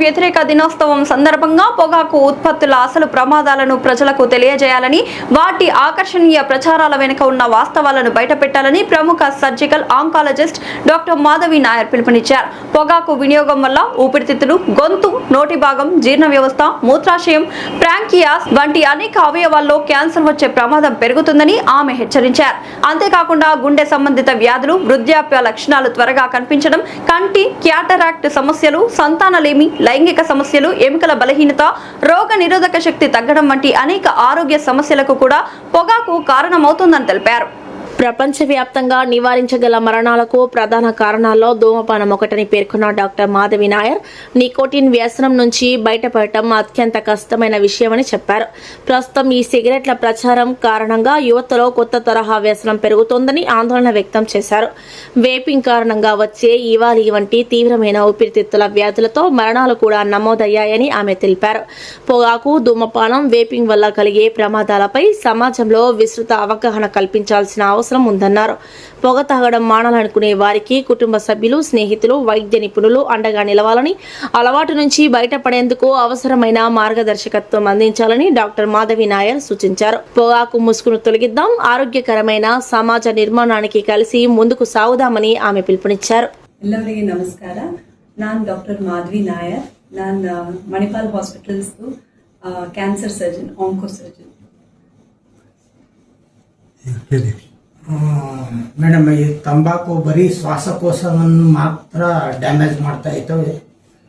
వ్యతిరేక దినోత్సవం సందర్భంగా పొగాకు ఉత్పత్తుల అసలు ప్రమాదాలను ప్రజలకు తెలియజేయాలని, వాటి ఆకర్షణీయ ప్రచారాల వెనుక ఉన్న వాస్తవాలను బయటపెట్టాలని ప్రముఖ surgical oncologist doctor Madhavi Nair పిలుపునిచ్చారు. పొగాకు వినియోగం వల్ల ఊపిరితిత్తులు, గొంతు, నోటి భాగం, జీర్ణ వ్యవస్థ, మూత్రాశయం, ప్రాంకియాస్ వంటి అనేక అవయవాల్లో క్యాన్సర్ వచ్చే ప్రమాదం పెరుగుతుందని ఆమె హెచ్చరించారు. అంతేకాకుండా గుండె సంబంధిత వ్యాధులు, వృద్ధాప్య లక్షణాలు త్వరగా కనిపించడం, కంటి, క్యాటరాక్ట్ సమస్యలు, సంతానలేమి, లైంగిక సమస్యలు, ఎముకల బలహీనత, రోగ నిరోధక శక్తి తగ్గడం వంటి అనేక ఆరోగ్య సమస్యలకు కూడా పొగాకు కారణమవుతుందని తెలిపారు. ప్రపంచవ్యాప్తంగా నివారించగల మరణాలకు ప్రధాన కారణాల్లో ధూమపానం ఒకటని పేర్కొన్న డాక్టర్ మాధవి నాయర్, నికోటిన్ వ్యసనం నుంచి బయటపడటం అత్యంత కష్టమైన విషయమని చెప్పారు. ప్రస్తుతం ఈ సిగరెట్ల ప్రచారం కారణంగా యువతలో కొత్త తరహా వ్యసనం పెరుగుతోందని ఆందోళన వ్యక్తం చేశారు. వేపింగ్ కారణంగా వచ్చే ఈవాలి వంటి తీవ్రమైన ఊపిరితిత్తుల వ్యాధులతో మరణాలు కూడా నమోదయ్యాయని ఆమె తెలిపారు. పొగాకు, ధూమపానం, వేపింగ్ వల్ల కలిగే ప్రమాదాలపై సమాజంలో విస్తృత అవగాహన కల్పించాల్సిన అవసరం ఉందన్నారు. పొగ తాగడం మానాలనుకునే వారికి కుటుంబ సభ్యులు, స్నేహితులు, వైద్య నిపుణులు అండగా నిలవాలని, అలవాటు నుంచి బయటపడేందుకు అవసరమైన మార్గదర్శకత్వం అందించాలని డాక్టర్ మాధవి నాయర్ సూచించారు. పొగాకు ముసుగును తొలగిద్దాం, ఆరోగ్యకరమైన సమాజ నిర్మాణానికి కలిసి ముందుకు సాగుదామని ఆమె పిలుపునిచ్చారు. ಎಲ್ಲರಿಗೆ ನಮಸ್ಕಾರ. ನಾನು ಡಾಕ್ಟರ್ ಮಾಧವಿ ನಾಯರ್. ನಾನು Manipal hospitals cancer surgeon, ಆಂಕೋ surgeon. Madam, ಈ ತಂಬಾಕು ಬರೀ ಶ್ವಾಸಕೋಶವನ್ನು ಮಾತ್ರ ಡ್ಯಾಮೇಜ್ ಮಾಡ್ತಾ ಇತ್ತು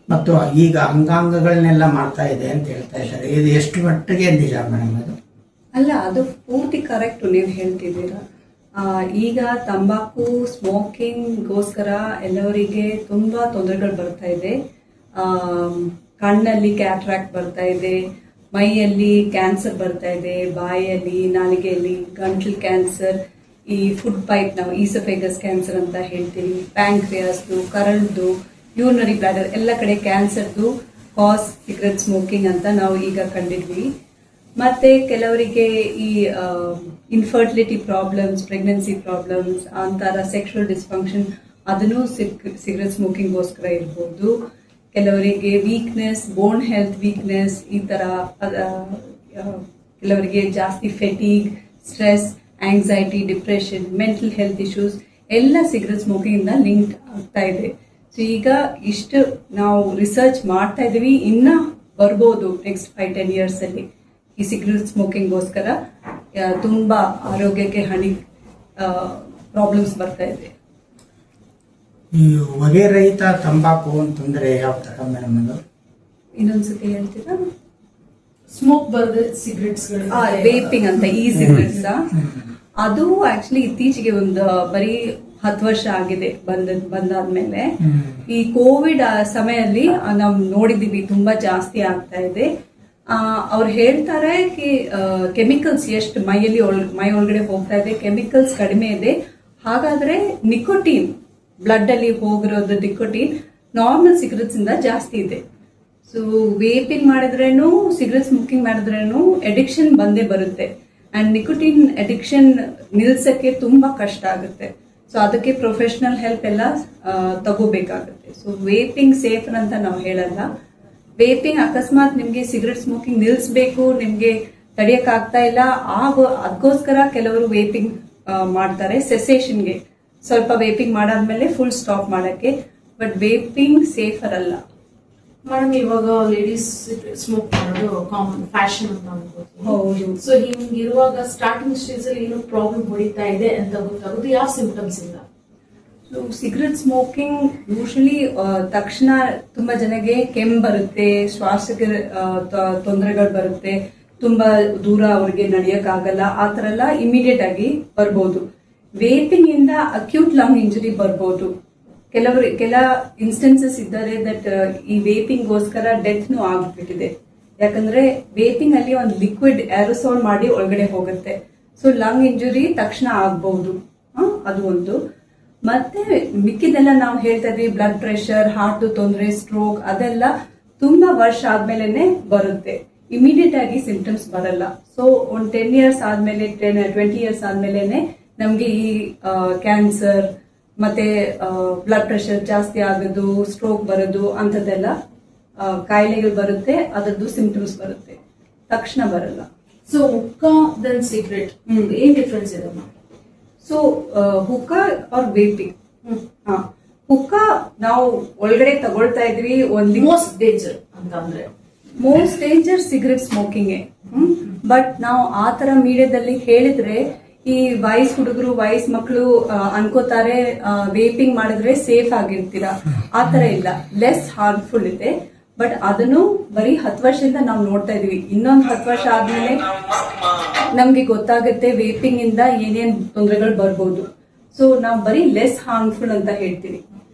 ಮತ್ತು ಈಗ ಅಂಗಾಂಗಗಳನ್ನೆಲ್ಲ ಮಾಡ್ತಾ ಇದೆ ಅಂತ ಹೇಳ್ತಾ ಇದ್ದಾರೆ. ಇದು ಎಷ್ಟು ಮಟ್ಟಿಗೆ ನಿಜ ಮೇಡಮ್? ಅದು ಅಲ್ಲ, ಅದು ಪೂರ್ತಿ ಕರೆಕ್ಟ್ ನೀವು ಹೇಳ್ತಿದ್ದೀರಾ. ಈಗ ತಂಬಾಕು ಸ್ಮೋಕಿಂಗ್ಗೋಸ್ಕರ ಎಲ್ಲವರಿಗೆ ತುಂಬಾ ತೊಂದರೆಗಳು ಬರ್ತಾ ಇದೆ. ಕಣ್ಣಲ್ಲಿ ಕ್ಯಾಟ್ರಾಕ್ಟ್ ಬರ್ತಾ ಇದೆ, ಮೈಯಲ್ಲಿ ಕ್ಯಾನ್ಸರ್ ಬರ್ತಾ ಇದೆ, ಬಾಯಲ್ಲಿ, ನಾಲಿಗೆಯಲ್ಲಿ ಗಂಟ್ಲು ಕ್ಯಾನ್ಸರ್, ಈ ಫುಡ್ ಪೈಪ್ ನಾವು ಈಸೋಫೇಗಸ್ ಕ್ಯಾನ್ಸರ್ ಅಂತ ಹೇಳ್ತೀವಿ, ಪ್ಯಾಂಕ್ರಿಯಾಸ್ದು, ಕರಳ್ದು, ಯೂರಿನರಿ ಬ್ಲಾಡರ್ ಎಲ್ಲ ಕಡೆ ಕ್ಯಾನ್ಸರ್ದು ಕಾಸ್ ಸಿಗರೆಟ್ ಸ್ಮೋಕಿಂಗ್ ಅಂತ ನಾವು ಈಗ ಕಂಡಿದ್ವಿ. ಮತ್ತೆ ಕೆಲವರಿಗೆ ಈ ಇನ್ಫರ್ಟಿಲಿಟಿ ಪ್ರಾಬ್ಲಮ್ಸ್, ಪ್ರೆಗ್ನೆನ್ಸಿ ಪ್ರಾಬ್ಲಮ್ಸ್, ಅಂತರ ಸೆಕ್ಷುವಲ್ ಡಿಸ್ಫಂಕ್ಷನ್, ಅದನ್ನು ಸಿಗರೆಟ್ ಸ್ಮೋಕಿಂಗ್ಗೋಸ್ಕರ ಇರ್ಬೋದು. ಕೆಲವರಿಗೆ ವೀಕ್ನೆಸ್, ಬೋನ್ ಹೆಲ್ತ್ ವೀಕ್ನೆಸ್, ಈ ತರ ಕೆಲವರಿಗೆ ಜಾಸ್ತಿ fatigue, stress, anxiety, depression, mental health issues ಎಲ್ಲ ಸಿಗರೆಟ್ ಸ್ಮೋಕಿಂಗ್ ಇಂದ ಲಿಂಕ್ ಆಗ್ತಾ ಇದೆ. ಸೊ ಈಗ ಇಷ್ಟು ನಾವು ರಿಸರ್ಚ್ ಮಾಡ್ತಾ ಇದೀವಿ, ಇನ್ನ ಬರ್ಬೋದು ನೆಕ್ಸ್ಟ್ 5-10 years ಅಲ್ಲಿ ಈ ಸಿಗರೆಟ್ ಸ್ಮೋಕಿಂಗ್ಗೋಸ್ಕರ ತುಂಬಾ ಆರೋಗ್ಯಕ್ಕೆ ಹಾನಿ ಪ್ರಾಬ್ಲಮ್ಸ್ ಬರ್ತಾ ಇದೆ. ಈ ಹೊಗೆ ರಹಿತ ತಂಬಾಕು ಅಂತಂದ್ರೆ ಯಾವ ತರ ಮೇಡಮ್? ಅದು ಇನ್ನೊಂದ್ಸತಿ ಹೇಳ್ತೀರಾ? ಸ್ಮೋಕ್ ಬರದ ಸಿಗರೆಟ್ಸ್, ವೇಪಿಂಗ್ ಅಂತ ಈ ಸಿಗರೆಟ್ಸ್, ಅದು ಆಕ್ಚುಲಿ ಇತ್ತೀಚೆಗೆ ಒಂದು ಬರೀ 10 ವರ್ಷ ಆಗಿದೆ ಬಂದಾದ್ಮೇಲೆ. ಈ ಕೋವಿಡ್ ಸಮಯದಲ್ಲಿ ನಾವು ನೋಡಿದೀವಿ ತುಂಬಾ ಜಾಸ್ತಿ ಆಗ್ತಾ ಇದೆ. ಅವ್ರು ಹೇಳ್ತಾರೆ ಕೆಮಿಕಲ್ಸ್ ಎಷ್ಟು ಮೈ ಒಳಗಡೆ ಹೋಗ್ತಾ ಇದೆ, ಕೆಮಿಕಲ್ಸ್ ಕಡಿಮೆ ಇದೆ. ಹಾಗಾದ್ರೆ ನಿಕೋಟಿನ್ ಬ್ಲಡ್ ಅಲ್ಲಿ ಹೋಗಿರೋದು ನಿಕೋಟಿನ್ ನಾರ್ಮಲ್ ಸಿಗರೆಟ್ಸ್ ಇಂದ ಜಾಸ್ತಿ ಇದೆ. ಸೊ ವೇಪಿಂಗ್ ಮಾಡಿದ್ರೇನು, ಸಿಗರೆಟ್ ಸ್ಮೋಕಿಂಗ್ ಮಾಡಿದ್ರೇನು ಅಡಿಕ್ಷನ್ ಬಂದೇ ಬರುತ್ತೆ. ಅಂಡ್ ನಿಕೋಟಿನ್ ಅಡಿಕ್ಷನ್ ನಿಲ್ಸಕ್ಕೆ ತುಂಬಾ ಕಷ್ಟ ಆಗುತ್ತೆ. ಸೊ ಅದಕ್ಕೆ ಪ್ರೊಫೆಷನಲ್ ಹೆಲ್ಪ್ ಎಲ್ಲ ತಗೋಬೇಕಾಗುತ್ತೆ. ಸೊ ವೇಪಿಂಗ್ ಸೇಫರ್ ಅಂತ ನಾವು ಹೇಳಲ್ಲ. ವೇಪಿಂಗ್ ಅಕಸ್ಮಾತ್ ನಿಮ್ಗೆ ಸಿಗರೆಟ್ ಸ್ಮೋಕಿಂಗ್ ನಿಲ್ಸ್ಬೇಕು, ನಿಮ್ಗೆ ತಡೆಯಕ್ ಆಗ್ತಾ ಇಲ್ಲ, ಅದಕ್ಕೋಸ್ಕರ ಕೆಲವರು ವೇಪಿಂಗ್ ಮಾಡ್ತಾರೆ ಸೆಸೇಷನ್ಗೆ, ಸ್ವಲ್ಪ ವೇಪಿಂಗ್ ಮಾಡಾದ್ಮೇಲೆ ಫುಲ್ ಸ್ಟಾಪ್ ಮಾಡಕ್ಕೆ. ಬಟ್ ವೇಪಿಂಗ್ ಸೇಫರ್ ಅಲ್ಲ. ಮೇಡಮ್, ಇವಾಗ ಲೇಡೀಸ್ ಸ್ಮೋಕ್ ಮಾಡೋದು ಕಾಮನ್ ಫ್ಯಾಷನ್ ಅಂತ ಅನ್ಕೋತೀನಿ. ಹೌದು. ಸೊ ಹಿಂಗಿರುವಾಗ ಸ್ಟಾರ್ಟಿಂಗ್ ಸ್ಟೇಜ್ ಅಲ್ಲಿ ಏನೋ ಪ್ರಾಬ್ಲಮ್ ಹೊಡಿತಾ ಇದೆ ಅಂತ ಗೊತ್ತಾಗೋದು ಯಾವ ಸಿಂಪ್ಟಮ್ಸ್ ಇಲ್ಲ? ಸೊ ಸಿಗರೆಟ್ ಸ್ಮೋಕಿಂಗ್ ಯೂಶಲಿ ತಕ್ಷಣ ತುಂಬಾ ಜನಗೆ ಕೆಮ್ಮು ಬರುತ್ತೆ, ಶ್ವಾಸಕ್ಕೆ ತೊಂದರೆಗಳು ಬರುತ್ತೆ, ತುಂಬಾ ದೂರ ಅವ್ರಿಗೆ ನಡೆಯಕ್ ಆಗಲ್ಲ, ಆ ತರ ಎಲ್ಲ ಇಮಿಡಿಯೇಟ್ ಆಗಿ ಬರ್ಬೋದು. ವೇಪಿಂಗ್ ಇಂದ ಅಕ್ಯೂಟ್ ಲಂಗ್ ಇಂಜುರಿ ಬರ್ಬೋದು. ಕೆಲ ಇನ್ಸ್ಟೆನ್ಸಸ್ ಇದ್ದಾರೆ ದಟ್ ಈ ವೇಪಿಂಗ್ ಗೋಸ್ಕರ ಡೆತ್ನು ಆಗ್ಬಿಟ್ಟಿದೆ. ಯಾಕಂದ್ರೆ ವೇಪಿಂಗ್ ಅಲ್ಲಿ ಒಂದು ಲಿಕ್ವಿಡ್ ಏರೋಸಾಲ್ ಮಾಡಿ ಒಳಗಡೆ ಹೋಗುತ್ತೆ. ಸೊ ಲಂಗ್ ಇಂಜುರಿ ತಕ್ಷಣ ಆಗ್ಬಹುದು. ಅದು ಒಂದು. ಮತ್ತೆ ಮಿಕ್ಕಿದೆಲ್ಲ ನಾವು ಹೇಳ್ತಾ ಇದ್ವಿ, ಬ್ಲಡ್ ಪ್ರೆಷರ್, ಹಾರ್ಟ್ ತೊಂದರೆ, ಸ್ಟ್ರೋಕ್, ಅದೆಲ್ಲ ತುಂಬಾ ವರ್ಷ ಆದ್ಮೇಲೆನೆ ಬರುತ್ತೆ. ಇಮಿಡಿಯೇಟ್ ಆಗಿ ಸಿಂಪ್ಟಮ್ಸ್ ಬರಲ್ಲ. ಸೊ ಒಂದು 10 years ಆದ್ಮೇಲೆ, 20 years ಆದ್ಮೇಲೆನೆ ನಮ್ಗೆ ಈ ಕ್ಯಾನ್ಸರ್ ಮತ್ತೆ ಬ್ಲಡ್ ಪ್ರೆಷರ್ ಜಾಸ್ತಿ ಆಗೋದು, ಸ್ಟ್ರೋಕ್ ಬರೋದು ಅಂತದೆಲ್ಲ ಕಾಯಿಲೆಗಳು ಬರುತ್ತೆ, ಅದರದ್ದು ಸಿಂಪ್ಟಮ್ಸ್ ಬರುತ್ತೆ, ತಕ್ಷಣ ಬರಲ್ಲ. ಸೊ ಹುಕ್ಕಾ ದೆನ್ ಸಿಗರೇಟ್ ಏನ್ ಡಿಫ್ರೆನ್ಸ್ ಇದೆ ಮ್ಯಾಮ್? ಸೊ ಹುಕ್ಕಾ ಆರ್ ವೇಪಿಂಗ್, ಹುಕ್ಕಾ ನಾವು ಒಳಗಡೆ ತಗೊಳ್ತಾ ಇದ್ವಿ. ಒಂದು ಮೋಸ್ಟ್ ಡೇಂಜರ್ ಅಂತಂದ್ರೆ most danger cigarette smoking. But ನಾವು ಆ ತರ ಮೀಡಿಯಾದಲ್ಲಿ ಹೇಳಿದ್ರೆ ಈ ಹುಡುಗರು ಮಕ್ಕಳು ಅನ್ಕೋತಾರೆ ವೇಪಿಂಗ್ ಮಾಡಿದ್ರೆ ಸೇಫ್ ಆಗಿರ್ತೀರಾ. ಆ ತರ ಇಲ್ಲ, ಲೆಸ್ ಹಾರ್ಮ್ಫುಲ್ ಇದೆ. ಬಟ್ ಅದನ್ನು ಬರೀ 10 ವರ್ಷದಿಂದ ನಾವು ನೋಡ್ತಾ ಇದೀವಿ. ಇನ್ನೊಂದು 10 ವರ್ಷ ಆದ್ಮೇಲೆ ನಮ್ಗೆ ಗೊತ್ತಾಗುತ್ತೆ ವೇಪಿಂಗ್ ಇಂದ ಏನೇನ್ ತೊಂದರೆಗಳು ಬರ್ಬೋದು. ಸೊ ನಾವು ಬರೀ ಲೆಸ್ ಹಾರ್ಮ್ಫುಲ್ ಅಂತ ಹೇಳ್ತೀವಿ.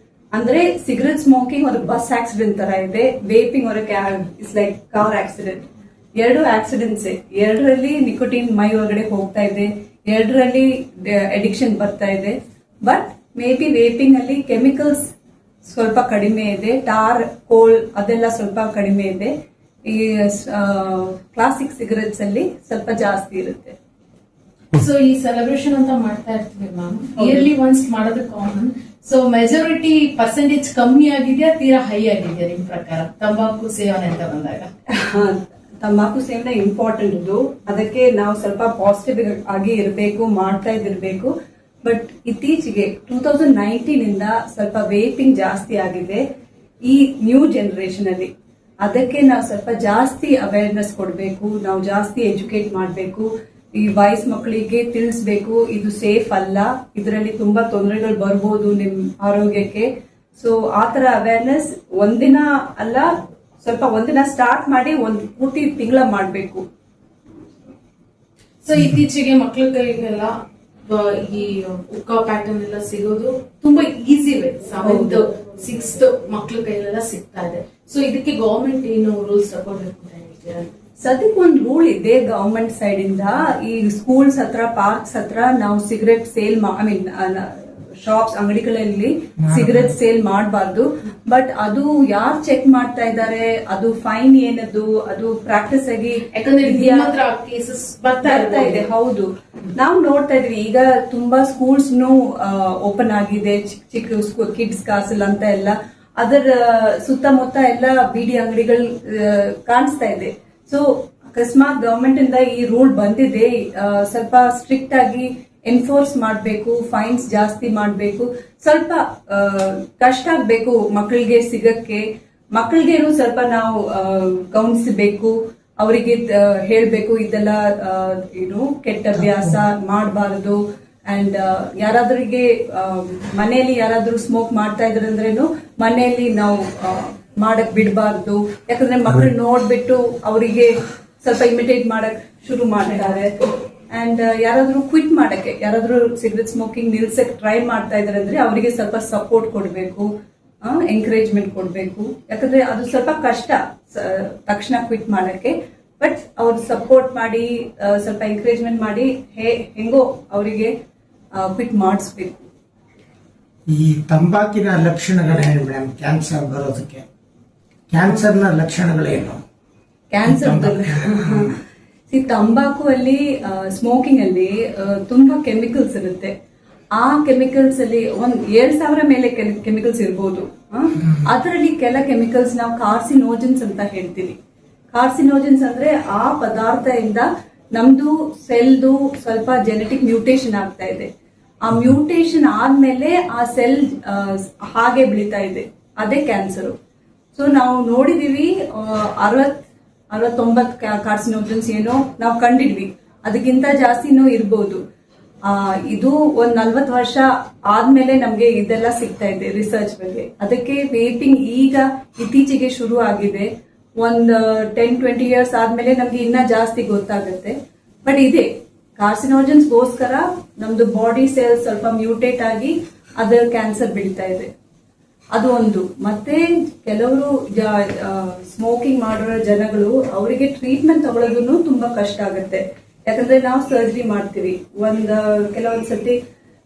ಅಂದ್ರೆ ಸಿಗರೆಟ್ ಸ್ಮೋಕಿಂಗ್ ಒಂದು ಬಸ್ ಆಕ್ಸಿಡೆಂಟ್ ತರ ಇದೆ, ವೇಪಿಂಗ್ ಒಂದು it's like car accident. 2 accidents, 2ರಲ್ಲಿ ನಿಕೋಟಿನ್ ಮೈ ಒಳಗಡೆ ಹೋಗ್ತಾ ಇದೆ, 2ರಲ್ಲಿ ಅಡಿಕ್ಷನ್ ಬರ್ತಾ ಇದೆ. ಬಟ್ ಮೇ ಬಿ ವೇಪಿಂಗ್ ಅಲ್ಲಿ ಕೆಮಿಕಲ್ಸ್ ಸ್ವಲ್ಪ ಕಡಿಮೆ ಇದೆ, ಟಾರ್ ಕೋಲ್ ಅದೆಲ್ಲ ಸ್ವಲ್ಪ ಕಡಿಮೆ ಇದೆ. ಈ ಕ್ಲಾಸಿಕ್ ಸಿಗರೆಟ್ಸ್ ಅಲ್ಲಿ ಸ್ವಲ್ಪ ಜಾಸ್ತಿ ಇರುತ್ತೆ. ಸೊ ಈ ಸೆಲೆಬ್ರೇಷನ್ ಅಂತ ಮಾಡ್ತಾ ಇರ್ತೀವಿ ಮ್ಯಾಮ್, ಇಯರ್ಲಿ ಒನ್ಸ್ ಮಾಡೋದು ಕಾಮನ್. ಸೊ ಮೆಜಾರಿಟಿ ಪರ್ಸೆಂಟೇಜ್ ಕಮ್ಮಿ ಆಗಿದೆಯಾ ತೀರಾ ಹೈ ಆಗಿದೆಯಾ ನಿಮ್ ಪ್ರಕಾರ ತಂಬಾಕು ಸೇವನೆ ಅಂತ ಬಂದಾಗ? ತಂಬಾಕು ಸೇವನೆ ಇಂಪಾರ್ಟೆಂಟ್ ಇದು, ಅದಕ್ಕೆ ನಾವು ಸ್ವಲ್ಪ ಪಾಸಿಟಿವ್ ಆಗಿ ಇರಬೇಕು, ಮಾಡ್ತಾ ಇದಿರ್ಬೇಕು. ಬಟ್ ಇತ್ತೀಚೆಗೆ 2019 ಇಂದ ಸ್ವಲ್ಪ ವೇಪಿಂಗ್ ಜಾಸ್ತಿ ಆಗಿದೆ ಈ ನ್ಯೂ ಜನರೇಷನ್ ಅಲ್ಲಿ. ಅದಕ್ಕೆ ನಾವು ಸ್ವಲ್ಪ ಜಾಸ್ತಿ ಅವೇರ್ನೆಸ್ ಕೊಡಬೇಕು, ನಾವು ಜಾಸ್ತಿ ಎಜುಕೇಟ್ ಮಾಡಬೇಕು, ಈ ಮಕ್ಕಳಿಗೆ ತಿಳಿಸ್ಬೇಕು ಇದು ಸೇಫ್ ಅಲ್ಲ, ಇದರಲ್ಲಿ ತುಂಬಾ ತೊಂದರೆಗಳು ಬರ್ಬೋದು ನಿಮ್ ಆರೋಗ್ಯಕ್ಕೆ. ಸೊ ಆತರ ಅವೇರ್ನೆಸ್ ಒಂದಿನ ಅಲ್ಲ, ಸ್ವಲ್ಪ ಒಂದಿನ ಸ್ಟಾರ್ಟ್ ಮಾಡಿ ಒಂದು ಪೂರ್ತಿ ತಿಂಗಳ ಮಾಡಬೇಕು. ಸೊ ಇತ್ತೀಚೆಗೆ ಮಕ್ಳ ಕೈಗೆಲ್ಲ ಈ ಉಕ್ಕಾ ಪ್ಯಾಟರ್ನ್ ಎಲ್ಲ ಸಿಗೋದು ತುಂಬಾ ಈಸಿ ವೇ. 7th 6th ಮಕ್ಳ ಕೈಲೆಲ್ಲ ಸಿಗ್ತಾ ಇದೆ. ಸೊ ಇದಕ್ಕೆ ಗವರ್ಮೆಂಟ್ ಏನು ರೂಲ್ಸ್ ತಗೊಳ್ಬೇಕು ಅಂತ ಹೇಳ್ತೀರಾ? ಸದ್ಯಕ್ಕೆ ಒಂದು ರೂಲ್ ಇದೆ ಗವರ್ಮೆಂಟ್ ಸೈಡ್ ಇಂದ. ಈ ಸ್ಕೂಲ್ಸ್ ಹತ್ರ, ಪಾರ್ಕ್ಸ್ ಹತ್ರ ನಾವು ಸಿಗರೆಟ್ ಸೇಲ್ ಶಾಪ್ಸ್ ಅಂಗಡಿಗಳಲ್ಲಿ ಸಿಗರೆಟ್ ಸೇಲ್ ಮಾಡಬಾರ್ದು. ಬಟ್ ಅದು ಯಾರು ಚೆಕ್ ಮಾಡ್ತಾ ಇದ್ದಾರೆ, ಅದು ಫೈನ್ ಏನದು, ಅದು ಪ್ರಾಕ್ಟೀಸ್ ಆಗಿ ಯಾಕಂದ್ರೆ ಕೇಸಸ್ ಬರ್ತಾ ಇದೆ. ಹೌದು, ನಾವು ನೋಡ್ತಾ ಇದ್ವಿ ಈಗ ತುಂಬಾ ಸ್ಕೂಲ್ಸ್ ಓಪನ್ ಆಗಿದೆ, ಚಿಕ್ಕ ಕಿಡ್ಸ್ ಕಾಸಲ್ ಅಂತ ಎಲ್ಲ. ಅದರ ಸುತ್ತಮುತ್ತ ಎಲ್ಲ ಬೀಡಿ ಅಂಗಡಿಗಳು ಕಾಣಿಸ್ತಾ ಇದೆ. ಸೊ ಅಕಸ್ಮಾತ್ ಗವರ್ಮೆಂಟ್ ಇಂದ ಈ ರೂಲ್ ಬಂದಿದೆ, ಸ್ವಲ್ಪ ಸ್ಟ್ರಿಕ್ಟ್ ಆಗಿ ಎನ್ಫೋರ್ಸ್ ಮಾಡಬೇಕು, ಫೈನ್ಸ್ ಜಾಸ್ತಿ ಮಾಡಬೇಕು. ಸ್ವಲ್ಪ ಕಷ್ಟ ಆಗ್ಬೇಕು ಮಕ್ಕಳಿಗೆ ಸಿಗಕ್ಕೆ. ಮಕ್ಕಳಿಗೇನು ಸ್ವಲ್ಪ ನಾವು ಗಮನಿಸಬೇಕು, ಅವರಿಗೆ ಹೇಳ್ಬೇಕು ಇದೆಲ್ಲ ಏನು ಕೆಟ್ಟ ಅಭ್ಯಾಸ ಮಾಡಬಾರದು. ಅಂಡ್ ಯಾರಾದ್ರಿಗೆ ಮನೆಯಲ್ಲಿ ಯಾರಾದ್ರೂ ಸ್ಮೋಕ್ ಮಾಡ್ತಾ ಇದ್ರಂದ್ರೇನು ಮನೆಯಲ್ಲಿ ನಾವು ಮಾಡಕ್ ಬಿಡಬಾರ್ದು. ಯಾಕಂದ್ರೆ ಮಕ್ಕಳು ನೋಡ್ಬಿಟ್ಟು ಅವರಿಗೆ ಸ್ವಲ್ಪ ಇಮಿಟೇಟ್ ಮಾಡಕ್ ಶುರು ಮಾಡ್ತಾರೆ. ಅಂಡ್ ಯಾರಾದ್ರೂ ಕ್ವಿಟ್ ಮಾಡಕ್ಕೆ, ಯಾರಾದ್ರೂ ಸಿಗರೆಟ್ ಸ್ಮೋಕಿಂಗ್ ನಿಲ್ಸಕ್ ಟ್ರೈ ಮಾಡ್ತಾ ಇದಾರೆ ಅಂದ್ರೆ ಅವರಿಗೆ ಸ್ವಲ್ಪ ಸಪೋರ್ಟ್ ಕೊಡಬೇಕು, ಎಂಕರೇಜ್ಮೆಂಟ್ ಕೊಡಬೇಕು. ಯಾಕಂದ್ರೆ ಅದು ಸ್ವಲ್ಪ ಕಷ್ಟ ತಕ್ಷಣ ಕ್ವಿಟ್ ಮಾಡಕ್ಕೆ. ಬಟ್ ಅವ್ರು ಸಪೋರ್ಟ್ ಮಾಡಿ, ಸ್ವಲ್ಪ ಎಂಕರೇಜ್ಮೆಂಟ್ ಮಾಡಿ ಹೆಂಗೋ ಅವರಿಗೆ ಕ್ವಿಟ್ ಮಾಡಿಸ್ಬೇಕು. ಈ ತಂಬಾಕಿನ ಲಕ್ಷಣಗಳೇನು ಮೇಡಮ್? ಕ್ಯಾನ್ಸರ್ ಬರೋದಕ್ಕೆ ಕ್ಯಾನ್ಸರ್ನ ಲಕ್ಷಣಗಳೇನು? ಕ್ಯಾನ್ಸರ್ ತಂಬಾಕು ಅಲ್ಲಿ, ಸ್ಮೋಕಿಂಗ್ ಅಲ್ಲಿ ತುಂಬಾ ಕೆಮಿಕಲ್ಸ್ ಇರುತ್ತೆ. ಆ ಕೆಮಿಕಲ್ಸ್ ಅಲ್ಲಿ 1,000 ಮೇಲೆ ಕೆಮಿಕಲ್ಸ್ ಇರ್ಬೋದು. ಅದರಲ್ಲಿ ಕೆಲ ಕೆಮಿಕಲ್ಸ್ ನಾವು ಕಾರ್ಸಿನೋಜನ್ಸ್ ಅಂತ ಹೇಳ್ತೀವಿ. ಕಾರ್ಸಿನೋಜನ್ಸ್ ಅಂದ್ರೆ ಆ ಪದಾರ್ಥದಿಂದ ನಮ್ದು ಸೆಲ್ದು ಸ್ವಲ್ಪ ಜೆನೆಟಿಕ್ ಮ್ಯೂಟೇಶನ್ ಆಗ್ತಾ ಇದೆ. ಆ ಮ್ಯೂಟೇಶನ್ ಆದ್ಮೇಲೆ ಆ ಸೆಲ್ ಹಾಗೆ ಬೆಳೀತಾ ಇದೆ, ಅದೇ ಕ್ಯಾನ್ಸರ್. ಸೊ ನಾವು ನೋಡಿದೀವಿ 60-90 ಕಾರ್ಸಿನೋಜನ್ಸ್ ಏನೋ ನಾವು ಕಂಡಿದ್ವಿ, ಅದಕ್ಕಿಂತ ಜಾಸ್ತಿನೂ ಇರ್ಬೋದು. ಇದು 40 ವರ್ಷ ಆದ್ಮೇಲೆ ನಮ್ಗೆ ಇದೆಲ್ಲ ಸಿಗ್ತಾ ಇದೆ ರಿಸರ್ಚ್ ಬಗ್ಗೆ. ಅದಕ್ಕೆ ವೇಪಿಂಗ್ ಈಗ ಇತ್ತೀಚೆಗೆ ಶುರು ಆಗಿದೆ. 10-20 ಇಯರ್ಸ್ ಆದ್ಮೇಲೆ ನಮ್ಗೆ ಇನ್ನ ಜಾಸ್ತಿ ಗೊತ್ತಾಗುತ್ತೆ. ಬಟ್ ಇದೆ ಕಾರ್ಸಿನೋಜನ್ಸ್ ಗೋಸ್ಕರ ನಮ್ದು ಬಾಡಿ ಸೆಲ್ಸ್ ಸ್ವಲ್ಪ ಮ್ಯೂಟೇಟ್ ಆಗಿ ಅದರ ಕ್ಯಾನ್ಸರ್ ಬೆಳೀತಾ ಇದೆ. ಅದು ಒಂದು. ಮತ್ತೆ ಕೆಲವರು ಸ್ಮೋಕಿಂಗ್ ಮಾಡಿರೋ ಜನಗಳು ಅವರಿಗೆ ಟ್ರೀಟ್ಮೆಂಟ್ ತಗೊಳ್ಳೋದು ತುಂಬಾ ಕಷ್ಟ ಆಗುತ್ತೆ. ಯಾಕಂದ್ರೆ ನಾವು ಸರ್ಜರಿ ಮಾಡ್ತೀವಿ, ಕೆಲವೊಂದ್ ಸತಿ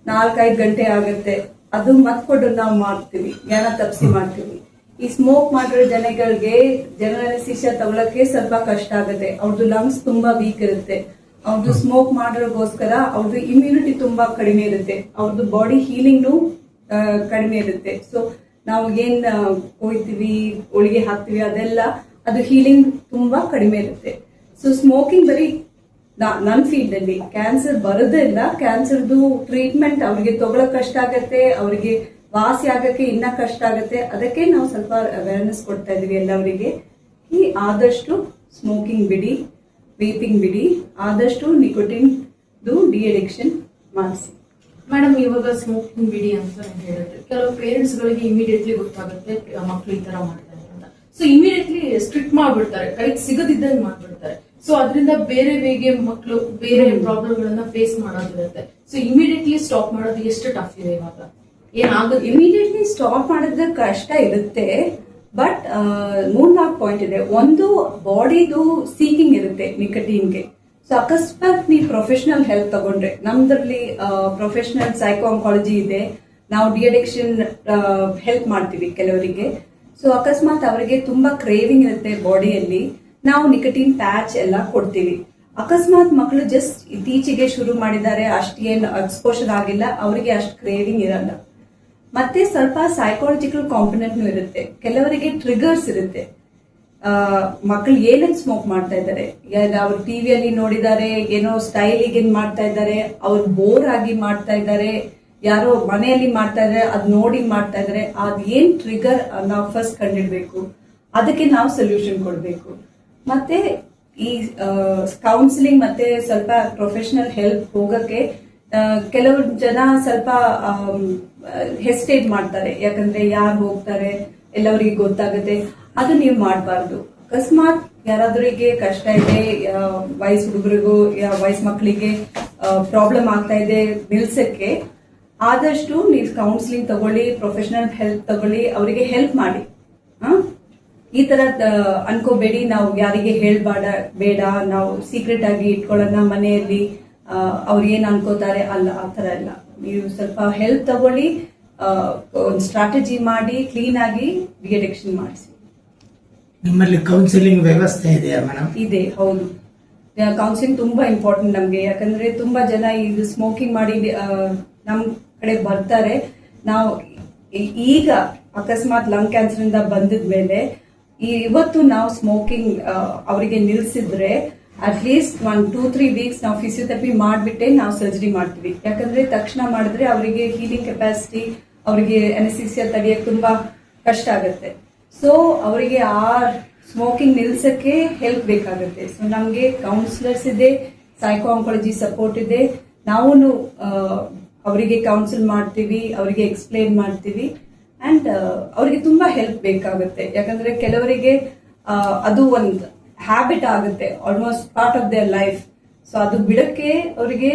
4-5 ಗಂಟೆ ಆಗುತ್ತೆ. ಅದು ಮತ್ಕೊಂಡು ನಾವು ಮಾಡ್ತೀವಿ, ಜ್ಞಾನ ತಪ್ಪಿಸಿ ಮಾಡ್ತೀವಿ. ಈ ಸ್ಮೋಕ್ ಮಾಡಿರೋ ಜನಗಳಿಗೆ ಜನರಲ್ ಅನೆಸ್ಥಿಷಿಯಾ ತಗೊಳಕ್ಕೆ ಸ್ವಲ್ಪ ಕಷ್ಟ ಆಗುತ್ತೆ. ಅವ್ರದ್ದು ಲಂಗ್ಸ್ ತುಂಬಾ ವೀಕ್ ಇರುತ್ತೆ. ಅವ್ರದ್ದು ಸ್ಮೋಕ್ ಮಾಡಿರೋಗೋಸ್ಕರ ಅವ್ರದ್ದು ಇಮ್ಯುನಿಟಿ ತುಂಬಾ ಕಡಿಮೆ ಇರುತ್ತೆ, ಅವ್ರದ್ದು ಬಾಡಿ ಹೀಲಿಂಗ್ನು ಕಡಿಮೆ ಇರುತ್ತೆ. ಸೊ ನಾವು ಏನ್ ಕೊಯ್ತೀವಿ, ಹೋಳಿಗೆ ಹಾಕ್ತಿವಿ, ಅದೆಲ್ಲ ಅದು ಹೀಲಿಂಗ್ ತುಂಬಾ ಕಡಿಮೆ ಇರುತ್ತೆ. ಸೊ ಸ್ಮೋಕಿಂಗ್ ಬರೀ ನನ್ನ ಫೀಲ್ಡ್ ಅಲ್ಲಿ ಕ್ಯಾನ್ಸರ್ ಬರೋದೇ ಇಲ್ಲ, ಕ್ಯಾನ್ಸರ್ದು ಟ್ರೀಟ್ಮೆಂಟ್ ಅವ್ರಿಗೆ ತಗೊಳಕ್ ಕಷ್ಟ ಆಗತ್ತೆ, ಅವ್ರಿಗೆ ವಾಸಿ ಆಗಕ್ಕೆ ಇನ್ನ ಕಷ್ಟ ಆಗತ್ತೆ. ಅದಕ್ಕೆ ನಾವು ಸ್ವಲ್ಪ ಅವೇರ್ನೆಸ್ ಕೊಡ್ತಾ ಇದೀವಿ ಎಲ್ಲವರಿಗೆ. ಈ ಆದಷ್ಟು ಸ್ಮೋಕಿಂಗ್ ಬಿಡಿ, ವೇಪಿಂಗ್ ಬಿಡಿ, ಆದಷ್ಟು ನಿಕೋಟಿನ್ ಡಿ ಅಡಿಕ್ಷನ್ ಮಾಡಿಸಿ. ಮೇಡಮ್, ಇವಾಗ ಸ್ಮೋಕಿಂಗ್ ಬಿಡಿ ಅಂತ ಹೇಳಿದ್ರೆ ಕೆಲವು ಪೇರೆಂಟ್ಸ್ ಗಳಿಗೆ ಇಮಿಡಿಯೇಟ್ಲಿ ಗೊತ್ತಾಗುತ್ತೆ ಮಕ್ಳು ಈ ತರ ಮಾಡ್ತಾರೆ ಅಂತ. ಸೊ ಇಮಿಡಿಯೇಟ್ಲಿ ಸ್ಟ್ರಿಕ್ಟ್ ಮಾಡ್ಬಿಡ್ತಾರೆ, ಕೈಗೆ ಸಿಗದಿದ್ದಂಗೆ ಮಾಡ್ಬಿಡ್ತಾರೆ. ಸೊ ಅದರಿಂದ ಬೇರೆ ಬೇಗೆ ಮಕ್ಕಳು ಬೇರೆ ಪ್ರಾಬ್ಲಮ್ ಗಳನ್ನ ಫೇಸ್ ಮಾಡೋದಿರುತ್ತೆ. ಸೊ ಇಮಿಡಿಯೇಟ್ಲಿ ಸ್ಟಾಪ್ ಮಾಡೋದು ಎಷ್ಟು ಟಫ್ ಇದೆ ಇವಾಗ? ಏನಾಗುತ್ತೆ? ಇಮಿಡಿಯೇಟ್ಲಿ ಸ್ಟಾಪ್ ಮಾಡೋದ್ರ ಕಷ್ಟ ಇರುತ್ತೆ, ಬಟ್ 3-4 ಪಾಯಿಂಟ್ ಇದೆ. ಒಂದು, ಬಾಡಿದು ಸೀಕಿಂಗ್ ಇರುತ್ತೆ ನಿಕೋಟಿನ್ಗೆ. ಸೊ ಅಕಸ್ಮಾತ್ ನೀವು ಪ್ರೊಫೆಷನಲ್ ಹೆಲ್ಪ್ ತಗೊಂಡ್ರೆ, ನಮ್ದ್ರಲ್ಲಿ ಪ್ರೊಫೆಷನಲ್ ಸೈಕೋ ಆಂಕಾಲಜಿ ಇದೆ, ನಾವು ಡಿ ಅಡಿಕ್ಷನ್ ಹೆಲ್ಪ್ ಮಾಡ್ತೀವಿ ಕೆಲವರಿಗೆ. ಸೊ ಅಕಸ್ಮಾತ್ ಅವರಿಗೆ ತುಂಬಾ ಕ್ರೇವಿಂಗ್ ಇರುತ್ತೆ ಬಾಡಿಯಲ್ಲಿ, ನಾವು ನಿಕೋಟಿನ್ ಪ್ಯಾಚ್ ಎಲ್ಲ ಕೊಡ್ತೀವಿ. ಅಕಸ್ಮಾತ್ ಮಕ್ಕಳು ಜಸ್ಟ್ ಇತ್ತೀಚೆಗೆ ಶುರು ಮಾಡಿದ್ದಾರೆ, ಅಷ್ಟೇನು ಎಕ್ಸ್ಪೋಷರ್ ಆಗಿಲ್ಲ, ಅವರಿಗೆ ಅಷ್ಟು ಕ್ರೇವಿಂಗ್ ಇರಲ್ಲ. ಮತ್ತೆ ಸ್ವಲ್ಪ ಸೈಕಾಲಜಿಕಲ್ ಕಾಂಪೊನೆಂಟ್ ಇರುತ್ತೆ, ಕೆಲವರಿಗೆ ಟ್ರಿಗರ್ಸ್ ಇರುತ್ತೆ. ಮಕ್ಕಳು ಏನಕ್ಕೆ ಸ್ಮೋಕ್ ಮಾಡ್ತಾ ಇದ್ದಾರೆ, ಅವ್ರು ಟಿವಿಯಲ್ಲಿ ನೋಡಿದ್ದಾರೆ, ಏನೋ ಸ್ಟೈಲಿಗೆ ಮಾಡ್ತಾ ಇದ್ದಾರೆ, ಅವ್ರು ಬೋರ್ ಆಗಿ ಮಾಡ್ತಾ ಇದ್ದಾರೆ, ಯಾರೋ ಮನೆಯಲ್ಲಿ ಮಾಡ್ತಾ ಇದ್ದಾರೆ, ಅದ್ ನೋಡಿ ಮಾಡ್ತಾ ಇದ್ದಾರೆ. ಅದ್ ಏನ್ ಟ್ರಿಗರ್ ನಾವು ಫಸ್ಟ್ ಕಂಡಿಡ್ಬೇಕು, ಅದಕ್ಕೆ ನಾವು ಸೊಲ್ಯೂಷನ್ ಕೊಡ್ಬೇಕು. ಮತ್ತೆ ಈ ಕೌನ್ಸಿಲಿಂಗ್ ಮತ್ತೆ ಸ್ವಲ್ಪ ಪ್ರೊಫೆಷನಲ್ ಹೆಲ್ಪ್ ಹೋಗಕ್ಕೆ ಕೆಲವು ಜನ ಸ್ವಲ್ಪ ಹೆಸಿಟೇಟ್ ಮಾಡ್ತಾರೆ, ಯಾಕಂದ್ರೆ ಯಾರು ಹೋಗ್ತಾರೆ ಎಲ್ಲವರಿಗೆ ಗೊತ್ತಾಗುತ್ತೆ. ಅದು ನೀವು ಮಾಡಬಾರ್ದು. ಅಕಸ್ಮಾತ್ ಯಾರಾದ್ರಿಗೆ ಕಷ್ಟ ಇದೆ, ವಯಸ್ಸು ಹುಡುಗರಿಗೂ ವಯಸ್ಸು ಮಕ್ಕಳಿಗೆ ಪ್ರಾಬ್ಲಮ್ ಆಗ್ತಾ ಇದೆ ನಿಲ್ಸಕ್ಕೆ, ಆದಷ್ಟು ನೀವು ಕೌನ್ಸಿಲಿಂಗ್ ತಗೊಳ್ಳಿ, ಪ್ರೊಫೆಷನಲ್ ಹೆಲ್ಪ್ ತಗೊಳ್ಳಿ, ಅವರಿಗೆ ಹೆಲ್ಪ್ ಮಾಡಿ. ಈ ತರ ಅನ್ಕೋಬೇಡಿ ನಾವು ಯಾರಿಗೆ ಬೇಡ, ನಾವು ಸೀಕ್ರೆಟ್ ಆಗಿ ಇಟ್ಕೊಳ್ಳೋಣ ಮನೆಯಲ್ಲಿ, ಅವ್ರು ಏನ್ ಅನ್ಕೋತಾರೆ, ಅಲ್ಲ, ಆ ತರ ಎಲ್ಲ. ನೀವು ಸ್ವಲ್ಪ ಹೆಲ್ಪ್ ತಗೊಳ್ಳಿ, ಒಂದು ಸ್ಟ್ರಾಟಜಿ ಮಾಡಿ ಕ್ಲೀನ್ ಆಗಿ ಡಿ ಅಡಿಕ್ಷನ್ ಮಾಡಿಸಿ. ನಿಮ್ಮಲ್ಲಿ ಕೌನ್ಸಿಲಿಂಗ್ ವ್ಯವಸ್ಥೆ ಇದೆಯಾ ಮೇಡಮ್? ಇದೆ, ಹೌದು. ಕೌನ್ಸಿಲಿಂಗ್ ತುಂಬಾ ಇಂಪಾರ್ಟೆಂಟ್ ನಮ್ಗೆ, ಯಾಕಂದ್ರೆ ತುಂಬಾ ಜನ ಇದು ಸ್ಮೋಕಿಂಗ್ ಮಾಡಿ ನಮ್ ಕಡೆ ಬರ್ತಾರೆ. ನಾವು ಈಗ ಅಕಸ್ಮಾತ್ ಲಂಗ್ ಕ್ಯಾನ್ಸರ್ ಇಂದ ಬಂದಿದ್ಮೇಲೆ ಇವತ್ತು ನಾವು ಸ್ಮೋಕಿಂಗ್ ಅವರಿಗೆ ನಿಲ್ಸಿದ್ರೆ ಅಟ್ಲೀಸ್ಟ್ 1-2-3 ವೀಕ್ಸ್ ನಾವು ಫಿಸಿಯೋಥೆರಪಿ ಮಾಡಿಬಿಟ್ಟೆ ನಾವು ಸರ್ಜರಿ ಮಾಡ್ತೀವಿ. ಯಾಕಂದ್ರೆ ತಕ್ಷಣ ಮಾಡಿದ್ರೆ ಅವರಿಗೆ ಹೀಲಿಂಗ್ ಕೆಪಾಸಿಟಿ, ಅವರಿಗೆ ಅನೆಸ್ಥಿಸಿಯಾ ತಡೆಯಕ್ಕೆ ತುಂಬಾ ಕಷ್ಟ ಆಗುತ್ತೆ. ಸೊ ಅವರಿಗೆ ಆ ಸ್ಮೋಕಿಂಗ್ ನಿಲ್ಸಕ್ಕೆ ಹೆಲ್ಪ್ ಬೇಕಾಗುತ್ತೆ. ಸೊ ನಮ್ಗೆ ಕೌನ್ಸಿಲರ್ಸ್ ಇದೆ, ಸೈಕೋ ಆಂಕಾಲಜಿ ಸಪೋರ್ಟ್ ಇದೆ, ನಾವು ಅವರಿಗೆ ಕೌನ್ಸಿಲ್ ಮಾಡ್ತೀವಿ, ಅವರಿಗೆ ಎಕ್ಸ್ಪ್ಲೇನ್ ಮಾಡ್ತೀವಿ. ಅಂಡ್ ಅವರಿಗೆ ತುಂಬಾ ಹೆಲ್ಪ್ ಬೇಕಾಗುತ್ತೆ, ಯಾಕಂದ್ರೆ ಕೆಲವರಿಗೆ ಅದು ಒಂದು ಹ್ಯಾಬಿಟ್ ಆಗುತ್ತೆ, almost part of their life. So ಅದು ಬಿಡಕ್ಕೆ ಅವರಿಗೆ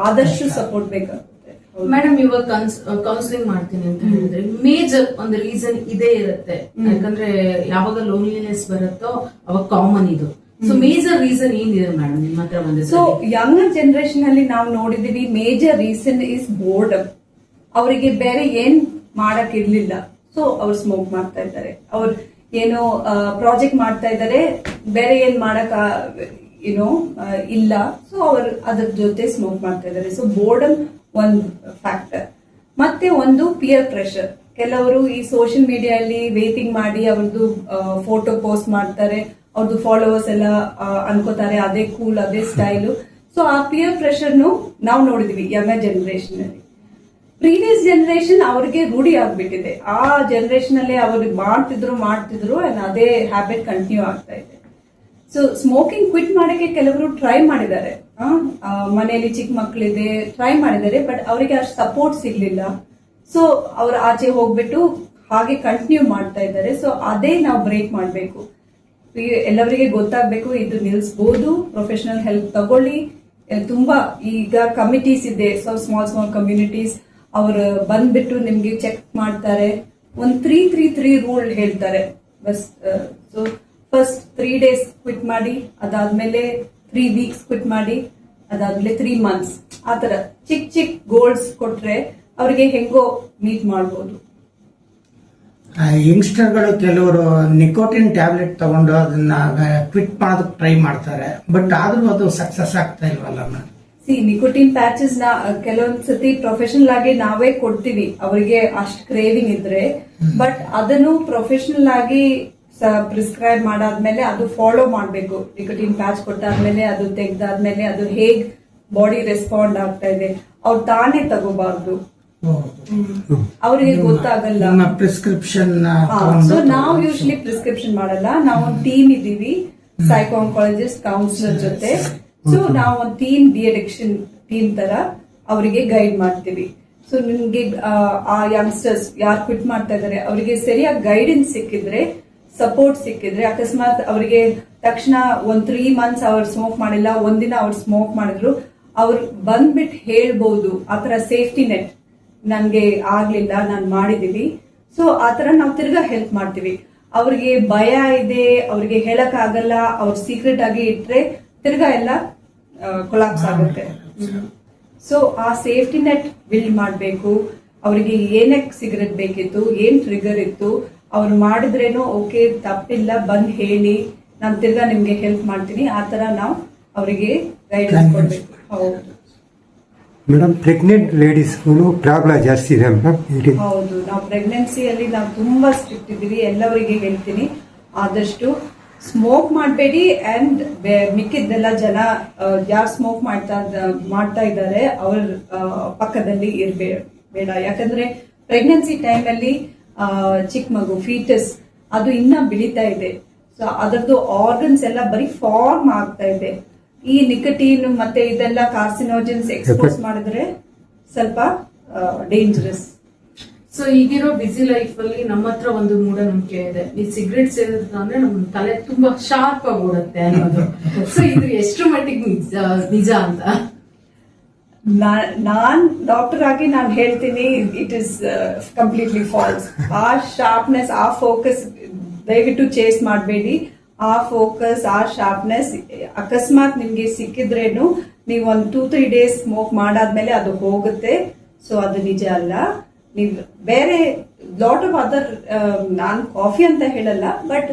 ಆದಷ್ಟು ಸಪೋರ್ಟ್ ಬೇಕಾಗುತ್ತೆ. ಮೇಡಮ್, ಇವಾಗ ಕೌನ್ಸಿಲಿಂಗ್ ಮಾಡ್ತೀನಿ ಅಂತ ಹೇಳಿದ್ರೆ ಮೇಜರ್ ಒಂದು ರೀಸನ್ ಇದೇ ಇರುತ್ತೆ, ಯಾಕಂದ್ರೆ ಯಾವಾಗ ಲೋನ್ಲಿನೆಸ್ ಬರುತ್ತೋ ಅವಾಗ ಕಾಮನ್ ಇದು. ಸೊ ಮೇಜರ್ ರೀಸನ್ ಏನಿದೆ ಮೇಡಮ್ ನಿಮ್ಮ ಹತ್ರ ಬಂದಿದೆ? ಸೊ ಯಂಗರ್ ಜನರೇಷನ್ ಅಲ್ಲಿ ನಾವು ನೋಡಿದೀವಿ, ಮೇಜರ್ ರೀಸನ್ ಇಸ್ ಬೋರ್ಡಮ್. ಅವರಿಗೆ ಬೇರೆ ಏನ್ ಮಾಡಕ್ ಇರ್ಲಿಲ್ಲ, ಸೊ ಅವ್ರು ಸ್ಮೋಕ್ ಮಾಡ್ತಾ ಇದ್ದಾರೆ. ಅವ್ರು ಏನೋ ಪ್ರಾಜೆಕ್ಟ್ ಮಾಡ್ತಾ ಇದ್ದಾರೆ, ಬೇರೆ ಏನ್ ಮಾಡಕ್ ಇಲ್ಲ, ಸೊ ಅವ್ರು ಅದ್ರ ಜೊತೆ ಸ್ಮೋಕ್ ಮಾಡ್ತಾ ಇದ್ದಾರೆ. ಸೊ ಬೋರ್ಡಮ್ ಒಂದು ಫ್ಯಾಕ್ಟರ್. ಮತ್ತೆ ಒಂದು ಪಿಯರ್ ಪ್ರೆಷರ್. ಕೆಲವರು ಈ ಸೋಷಿಯಲ್ ಮೀಡಿಯಾದಲ್ಲಿ ವೇಪಿಂಗ್ ಮಾಡಿ ಅವ್ರದ್ದು ಫೋಟೋ ಪೋಸ್ಟ್ ಮಾಡ್ತಾರೆ, ಅವ್ರದ್ದು ಫಾಲೋವರ್ಸ್ ಎಲ್ಲ ಅನ್ಕೋತಾರೆ ಅದೇ ಕೂಲ್, ಅದೇ ಸ್ಟೈಲು. ಸೊ ಆ ಪಿಯರ್ ಪ್ರೆಷರ್ನು ನಾವು ನೋಡಿದ್ವಿ ಯಂಗರ್ ಜನರೇಷನ್ ಅಲ್ಲಿ. ಪ್ರೀವಿಯಸ್ ಜನರೇಷನ್ ಅವ್ರಿಗೆ ರೂಢಿ ಆಗ್ಬಿಟ್ಟಿದೆ, ಆ ಜನರೇಷನ್ ಅಲ್ಲಿ ಅವ್ರಿಗೆ ಮಾಡ್ತಿದ್ರು ಅದೇ ಹ್ಯಾಬಿಟ್ ಕಂಟಿನ್ಯೂ ಆಗ್ತಾ ಇದೆ. ಸೊ ಸ್ಮೋಕಿಂಗ್ ಕ್ವಿಟ್ ಮಾಡಕ್ಕೆ ಕೆಲವರು ಟ್ರೈ ಮಾಡಿದ್ದಾರೆ, ಮನೆಯಲ್ಲಿ ಚಿಕ್ಕ ಮಕ್ಕಳಿದೆ, ಟ್ರೈ ಮಾಡಿದ್ದಾರೆ, ಬಟ್ ಅವರಿಗೆ ಅಷ್ಟು ಸಪೋರ್ಟ್ ಸಿಗ್ಲಿಲ್ಲ. ಸೊ ಅವ್ರು ಆಚೆ ಹೋಗ್ಬಿಟ್ಟು ಹಾಗೆ ಕಂಟಿನ್ಯೂ ಮಾಡ್ತಾ ಇದ್ದಾರೆ. ಸೊ ಅದೇ ನಾವು ಬ್ರೇಕ್ ಮಾಡಬೇಕು, ಎಲ್ಲವರಿಗೆ ಗೊತ್ತಾಗಬೇಕು ಇದು ನಿಲ್ಸ್ಬೋದು, ಪ್ರೊಫೆಷನಲ್ ಹೆಲ್ಪ್ ತಗೊಳ್ಳಿ. ತುಂಬಾ ಈಗ ಕಮಿಟೀಸ್ ಇದೆ, ಸೊ ಸ್ಮಾಲ್ ಕಮ್ಯುನಿಟೀಸ್, ಅವರು ಬಂದ್ಬಿಟ್ಟು ನಿಮ್ಗೆ ಚೆಕ್ ಮಾಡ್ತಾರೆ. ಒಂದು 3-3-3 ರೂಲ್ ಹೇಳ್ತಾರೆ ಬಸ್. ಸೊ ಫಸ್ಟ್ 3 days ಕ್ವಿಟ್ ಮಾಡಿ, ಅದಾದ್ಮೇಲೆ 3 weeks ಕ್ವಿಟ್ ಮಾಡಿ, ಅದಾದ್ಮೇಲೆ 3 months, ಆತರ ಚಿಕ್ಕ ಗೋಲ್ಸ್ ಕೊಟ್ರೆ ಅವ್ರಿಗೆ ಹೆಂಗೋ ಮೀಟ್ ಮಾಡ್ಬೋದು. ಯಂಗ್ಸ್ಟರ್ಗಳು ಕೆಲವರು ನಿಕೋಟಿನ್ ಟ್ಯಾಬ್ಲೆಟ್ ತಗೊಂಡು ಅದನ್ನ ಕ್ವಿಟ್ ಮಾಡೋದಕ್ಕೆ ಟ್ರೈ ಮಾಡ್ತಾರೆ, ಬಟ್ ಆದ್ರೂ ಅದು ಸಕ್ಸಸ್ ಆಗ್ತಾ ಇಲ್ವಲ್ಲ ಮೇಡಮ್? ನಿಕೋಟಿನ್ ಪ್ಯಾಚಸ್ ನ ಕೆಲವೊಂದ್ಸತಿ ಪ್ರೊಫೆಷನಲ್ ಆಗಿ ನಾವೇ ಕೊಡ್ತೀವಿ ಅವರಿಗೆ ಅಷ್ಟು ಕ್ರೇವಿಂಗ್ ಇದ್ರೆ, ಬಟ್ ಅದನ್ನು ಪ್ರೊಫೆಷನಲ್ ಆಗಿ ಪ್ರಿಸ್ಕ್ರೈಬ್ ಮಾಡಾದ್ಮೇಲೆ ಅದು ಫಾಲೋ ಮಾಡ್ಬೇಕು. ನಿಕೋಟಿನ್ ಪ್ಯಾಚ್ ಕೊಟ್ಟಾದ್ಮೇಲೆ ಅದು ತೆಗ್ದಾದ್ಮೇಲೆ ಅದು ಹೇಗ್ ಬಾಡಿ ರೆಸ್ಪಾಂಡ್ ಆಗ್ತಾ ಇದೆ ಅವ್ರು ತಾನೇ ತಗೋಬಾರ್ದು, ಅವ್ರಿಗೆ ಗೊತ್ತಾಗಲ್ಲ. ಪ್ರಿಸ್ಕ್ರಿಪ್ಷನ್ ಸೊ ನಾವು ಯೂಶಲಿ ಪ್ರಿಸ್ಕ್ರಿಪ್ಷನ್ ಮಾಡಲ್ಲ, ನಾವು ಒಂದು ಟೀಮ್ ಇದ್ದೀವಿ, ಸೈಕೋ ಆಂಕಾಲಜಿಸ್ಟ್ ಕೌನ್ಸಿಲರ್ ಜೊತೆ. ಸೊ ನಾವು ಒಂದು ಡಿ ಅಡಿಕ್ಷನ್ ಟೀಮ್ ತರ ಅವರಿಗೆ ಗೈಡ್ ಮಾಡ್ತೀವಿ. ಸೊ ನಿಮ್ಗೆ ಆ ಯಂಗ್ಸ್ಟರ್ಸ್ ಯಾರು ಕ್ವಿಟ್ ಮಾಡ್ತಾ ಇದಾರೆ ಅವರಿಗೆ ಸರಿಯಾಗಿ ಗೈಡೆನ್ಸ್ ಸಿಕ್ಕಿದ್ರೆ, ಸಪೋರ್ಟ್ ಸಿಕ್ಕಿದ್ರೆ, ಅಕಸ್ಮಾತ್ ಅವರಿಗೆ ತಕ್ಷಣ ಒಂದ್ 3 months ಅವ್ರು ಸ್ಮೋಕ್ ಮಾಡಿಲ್ಲ, ಒಂದಿನ ಅವ್ರು ಸ್ಮೋಕ್ ಮಾಡಿದ್ರು, ಅವ್ರು ಬಂದ್ಬಿಟ್ಟು ಹೇಳ್ಬಹುದು ಆತರ ಸೇಫ್ಟಿ ನೆಟ್ ನನ್ಗೆ ಆಗ್ಲಿಲ್ಲ, ನಾನ್ ಮಾಡಿದೀವಿ. ಸೊ ಆತರ ನಾವು ತಿರ್ಗಾ ಹೆಲ್ಪ್ ಮಾಡ್ತೀವಿ. ಅವ್ರಿಗೆ ಭಯ ಇದೆ, ಅವ್ರಿಗೆ ಹೇಳಕ್ ಆಗಲ್ಲ, ಅವ್ರ ಸೀಕ್ರೆಟ್ ಆಗಿ ಇಟ್ರೆ ತಿರ್ಗಾ ಎಲ್ಲ ಕೊಲಾಪ್ಸ್ ಆಗುತ್ತೆ. ಸೊ ಆ ಸೇಫ್ಟಿ ನೆಟ್ ಬಿಲ್ಡ್ ಮಾಡ್ಬೇಕು. ಅವರಿಗೆ ಏನಕ್ಕೆ ಸಿಗರೆಟ್ ಬೇಕಿತ್ತು, ಏನ್ ಟ್ರಿಗರ್ ಇತ್ತು, ಅವ್ರು ಮಾಡಿದ್ರೇನು ಓಕೆ ತಪ್ಪಿಲ್ಲ, ಬಂದ್ ಹೇಳಿ, ನಾನ್ ತಿರ್ಗಾ ನಿಮ್ಗೆ ಹೆಲ್ಪ್ ಮಾಡ್ತೀನಿ, ಆತರ ನಾವು ಅವರಿಗೆ ಗೈಡೆನ್ಸ್ ಕೊಡ್ಬೇಕು. ಹೌದು ಮೇಡಮ್, ಪ್ರೆಗ್ನೆಂಟ್ ಲೇಡೀಸ್ಗೂ ಪ್ರಾಬ್ಲಮ್ ಜಾಸ್ತಿ ಇದೆ ಮೇಡಮ್. ಹೌದು, ನಾವು ಪ್ರೆಗ್ನೆನ್ಸಿಯಲ್ಲಿ ನಾವು ತುಂಬಾ ಸ್ಟ್ರಿಕ್ಟ್ ಇದ್ದೀವಿ. ಎಲ್ಲವರಿಗೆ ಹೇಳ್ತೀನಿ, ಆದಷ್ಟು ಸ್ಮೋಕ್ ಮಾಡಬೇಡಿ. ಅಂಡ್ ಮಿಕ್ಕಿದ್ದೆಲ್ಲ ಜನ ಯಾರು ಸ್ಮೋಕ್ ಮಾಡ್ತಾ ಇದ್ದಾರೆ ಅವ್ರ ಪಕ್ಕದಲ್ಲಿ ಇರಬೇಡ. ಯಾಕಂದ್ರೆ ಪ್ರೆಗ್ನೆನ್ಸಿ ಟೈಮ್ ಅಲ್ಲಿ ಚಿಕ್ಕ ಮಗು ಫೀಟಸ್ ಅದು ಇನ್ನ ಬೆಳೀತಾ ಇದೆ. ಸೊ ಅದರದ್ದು ಆರ್ಗನ್ಸ್ ಎಲ್ಲ ಬರೀ ಫಾರ್ಮ್ ಆಗ್ತಾ ಇದೆ. ಈ ನಿಕೋಟಿನ್ ಮತ್ತೆ ಇದೆಲ್ಲ ಕಾರ್ಸಿನೋಜನ್ಸ್ ಎಕ್ಸ್ಪೋಸ್ ಮಾಡಿದ್ರೆ ಸ್ವಲ್ಪ ಡೇಂಜರಸ್. ಸೊ ಈಗಿರೋ ಬಿಸಿ ಲೈಫ್ ಅಲ್ಲಿ ನಮ್ಮ ಹತ್ರ ಒಂದು ಮೂಢನಂಬಿಕೆ ಇದೆ, ಈ ಸಿಗರೆಟ್ ಸೇರಿದ್ರೆ ಅಂದ್ರೆ ನಮ್ ತಲೆ ತುಂಬಾ ಶಾರ್ಪ್ ಆಗಿ ಓಡುತ್ತೆ ಅನ್ನೋದು. ಸೊ ಇದು ಎಷ್ಟು ಮಟ್ಟಿಗೆ ನಿಜ ಅಂತ ನಾನ್ ಡಾಕ್ಟರ್ ಆಗಿ ನಾನು ಹೇಳ್ತೀನಿ, ಇಟ್ ಇಸ್ ಕಂಪ್ಲೀಟ್ಲಿ ಫಾಲ್ಸ್. ಆ ಶಾರ್ಪ್ನೆಸ್, ಆ ಫೋಕಸ್ ದಯವಿಟ್ಟು ಚೇಸ್ ಮಾಡಬೇಡಿ. ಆ ಫೋಕಸ್, ಆ ಶಾರ್ಪ್ನೆಸ್ ಅಕಸ್ಮಾತ್ ನಿಮ್ಗೆ ಸಿಕ್ಕಿದ್ರೇನು ನೀವು ಒಂದು 2-3 days ಸ್ಮೋಕ್ ಮಾಡಾದ್ಮೇಲೆ ಅದು ಹೋಗುತ್ತೆ. ಸೊ ಅದು ನಿಜ ಅಲ್ಲ. ನೀವು ಬೇರೆ lot of other, non coffee ಅಂತ ಹೇಳಲ್ಲ, ಬಟ್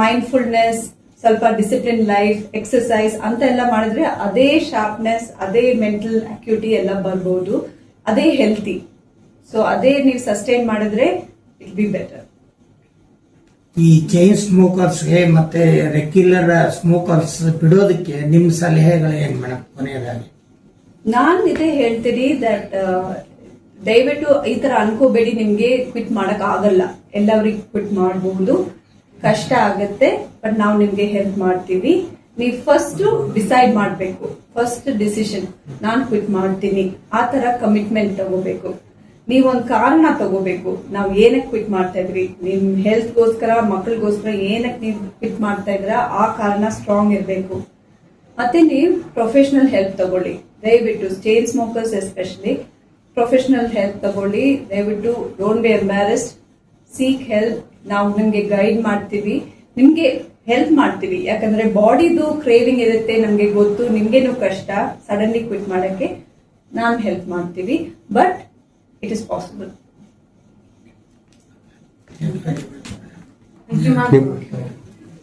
ಮೈಂಡ್ಫುಲ್ನೆಸ್, ಸ್ವಲ್ಪ ಡಿಸಿಪ್ಲಿನ್ ಲೈಫ್, ಎಕ್ಸರ್ಸೈಸ್ ಅಂತ ಎಲ್ಲ ಮಾಡಿದ್ರೆ ಅದೇ ಶಾರ್ಪ್ನೆಸ್, ಅದೇ ಮೆಂಟಲ್ ಅಕ್ಯೂಟಿ ಎಲ್ಲ ಬರ್ಬೋದು, ಅದೇ ಹೆಲ್ತಿ. ಸೊ ಅದೇ ನೀವು ಸಸ್ಟೈನ್ ಮಾಡಿದ್ರೆ ಇಟ್ ಬಿ ಬೆಟರ್. ಈ ಚೈನ್ ಸ್ಮೋಕರ್ಸ್ಗೆ ಮತ್ತೆ ರೆಗ್ಯುಲರ್ ಸ್ಮೋಕರ್ಸ್ ಬಿಡೋದಕ್ಕೆ ನಿಮ್ ಸಲಹೆಗಳು ಏನ್ ಮೇಡಮ್ ಕೊನೆಯದಾಗಿ? ನಾನ್ ಇದೇ ಹೇಳ್ತೀನಿ ದಟ್ ದಯವಿಟ್ಟು ಈ ತರ ಅನ್ಕೋಬೇಡಿ, ನಿಮ್ಗೆ ಕ್ವಿಟ್ ಮಾಡಕ್ ಆಗಲ್ಲ. ಎಲ್ಲರಿಗೆ ಕ್ವಿಟ್ ಮಾಡಬಹುದು, ಕಷ್ಟ ಆಗತ್ತೆ, ಬಟ್ ನಾವು ನಿಮ್ಗೆ ಹೆಲ್ಪ್ ಮಾಡ್ತೀವಿ. ನೀವು ಫಸ್ಟ್ ಡಿಸೈಡ್ ಮಾಡ್ಬೇಕು, ಫಸ್ಟ್ ಡಿಸಿಷನ್ ನಾನ್ ಕ್ವಿಟ್ ಮಾಡ್ತೀನಿ, ಆ ತರ ಕಮಿಟ್ಮೆಂಟ್ ತಗೋಬೇಕು. ನೀವೊಂದ್ ಕಾರಣ ತಗೋಬೇಕು, ನಾವ್ ಏನಕ್ಕೆ ಕ್ವಿಟ್ ಮಾಡ್ತಾ ಇದ್ವಿ, ನಿಮ್ ಹೆಲ್ತ್ಗೋಸ್ಕರ, ಮಕ್ಕಳಿಗೋಸ್ಕರ ಏನಕ್ಕೆ ನೀವು ಕ್ವಿಟ್ ಮಾಡ್ತಾ ಇದ್ರ, ಆ ಕಾರಣ ಸ್ಟ್ರಾಂಗ್ ಇರಬೇಕು. ಮತ್ತೆ ನೀವು ಪ್ರೊಫೆಷನಲ್ ಹೆಲ್ಪ್ ತಗೊಳ್ಳಿ ದಯವಿಟ್ಟು. Chain smokers especially professional help ತಗೊಳ್ಳಿ ದಯವಿಟ್ಟು. Don't be embarrassed, seek help. ನಾವು ನಿಮ್ಗೆ ಗೈಡ್ ಮಾಡ್ತೀವಿ, ನಿಮ್ಗೆ ಹೆಲ್ಪ್ ಮಾಡ್ತೀವಿ. ಯಾಕಂದ್ರೆ ಬಾಡಿದು ಕ್ರೇವಿಂಗ್ ಇರುತ್ತೆ, ನಮ್ಗೆ ಗೊತ್ತು, ನಿಮ್ಗೇನು ಕಷ್ಟ ಸಡನ್ಲಿ ಕ್ವಿಟ್ ಮಾಡಕ್ಕೆ, ನಾನ್ ಹೆಲ್ಪ್ ಮಾಡ್ತೀವಿ. But it is possible.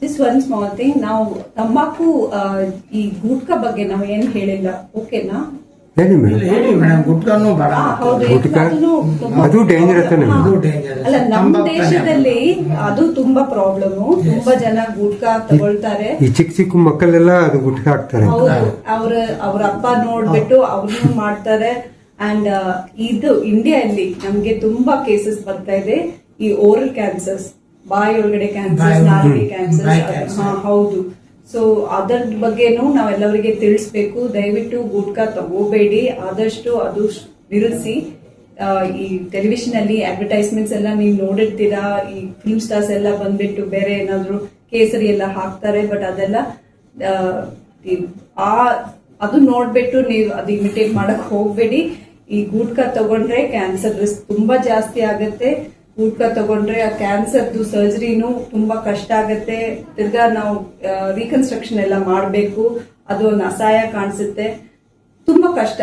This one small thing. ನಾವು ತಂಬಾಕು, ಈ ಗುಟ್ಕಾ ಬಗ್ಗೆ ನಾವು ಏನ್ ಹೇಳಿಲ್ಲ, ಓಕೆನಾ? ಹೇಳಿ ಮೇಡಮ್. ಹೇಳಿ ಮೇಡಮ್. ಗುಟ್ಕಾನು ಬೇಡ. ಹೌದು, ಗುಟ್ಕಾ ಅದನ್ನು ಅದು ಡೇಂಜರಸ್. ಅದು dangerous. ಅಲ್ಲ, ನಮ್ಮ ದೇಶದಲ್ಲಿ ಅದು ತುಂಬಾ ಪ್ರಾಬ್ಲಮ್. ತುಂಬಾ ಜನ ಗುಟ್ಕಾ ತಗೊಳ್ತಾರೆ. ಈ ಚಿಕ್ಕ ಚಿಕ್ಕ ಮಕ್ಕಳೆಲ್ಲ ಅದು ಗುಟ್ಕಾ ಹಾಕ್ತಾರೆ. ಹೌದು, ಅವ್ರ ಅಪ್ಪ ನೋಡ್ಬಿಟ್ಟು ಅವ್ರನ್ನು ಮಾಡ್ತಾರೆ. ಅಂಡ್ ಇದು ಇಂಡಿಯಾದಲ್ಲಿ ನಮ್ಗೆ ತುಂಬಾ ಕೇಸಸ್ ಬರ್ತಾ ಇದೆ, ಈ ಓರಲ್ ಕ್ಯಾನ್ಸರ್ಸ್, ಬಾಯಿ ಒಳಗಡೆ ಕ್ಯಾನ್ಸರ್ಸ್, ನಾಲಿಗೆ ಕ್ಯಾನ್ಸರ್ಸ್. ಹೌದು. ಸೊ ಅದರ ಬಗ್ಗೆನೂ ನಾವೆಲ್ಲವರಿಗೆ ತಿಳಿಸ್ಬೇಕು. ದಯವಿಟ್ಟು ಗುಟ್ಕಾ ತಗೋಬೇಡಿ, ಆದಷ್ಟು ಅದು ನಿಲ್ಲಿಸಿ. ಈ ಟೆಲಿವಿಷನ್ ಅಲ್ಲಿ ಅಡ್ವರ್ಟೈಸ್ಮೆಂಟ್ಸ್ ಎಲ್ಲ ನೀವು ನೋಡಿರ್ತೀರಾ, ಈ ಫಿಲ್ಮ್ ಸ್ಟಾರ್ಸ್ ಎಲ್ಲ ಬಂದ್ಬಿಟ್ಟು ಬೇರೆ ಏನಾದ್ರು ಕೇಸರಿ ಎಲ್ಲ ಹಾಕ್ತಾರೆ, ಬಟ್ ಅದೆಲ್ಲ ಅದು ನೋಡ್ಬಿಟ್ಟು ನೀವು ಅದು ಇಮಿಟೇಟ್ ಮಾಡಕ್ ಹೋಗ್ಬೇಡಿ. ಈ ಗುಟ್ಕಾ ತಗೊಂಡ್ರೆ ಕ್ಯಾನ್ಸರ್ ರಿಸ್ಕ್ ತುಂಬಾ ಜಾಸ್ತಿ ಆಗತ್ತೆ. ಗುಟ್ಕಾ ತಗೊಂಡ್ರೆ ಆ ಕ್ಯಾನ್ಸರ್ದು ಸರ್ಜರಿನೂ ತುಂಬಾ ಕಷ್ಟ ಆಗತ್ತೆ. ತಿರ್ಗಾ ನಾವು ರೀಕನ್ಸ್ಟ್ರಕ್ಷನ್ ಎಲ್ಲ ಮಾಡಬೇಕು, ಅದು ಒಂದು ಅಸಹಾಯ ಕಾಣಿಸುತ್ತೆ, ತುಂಬಾ ಕಷ್ಟ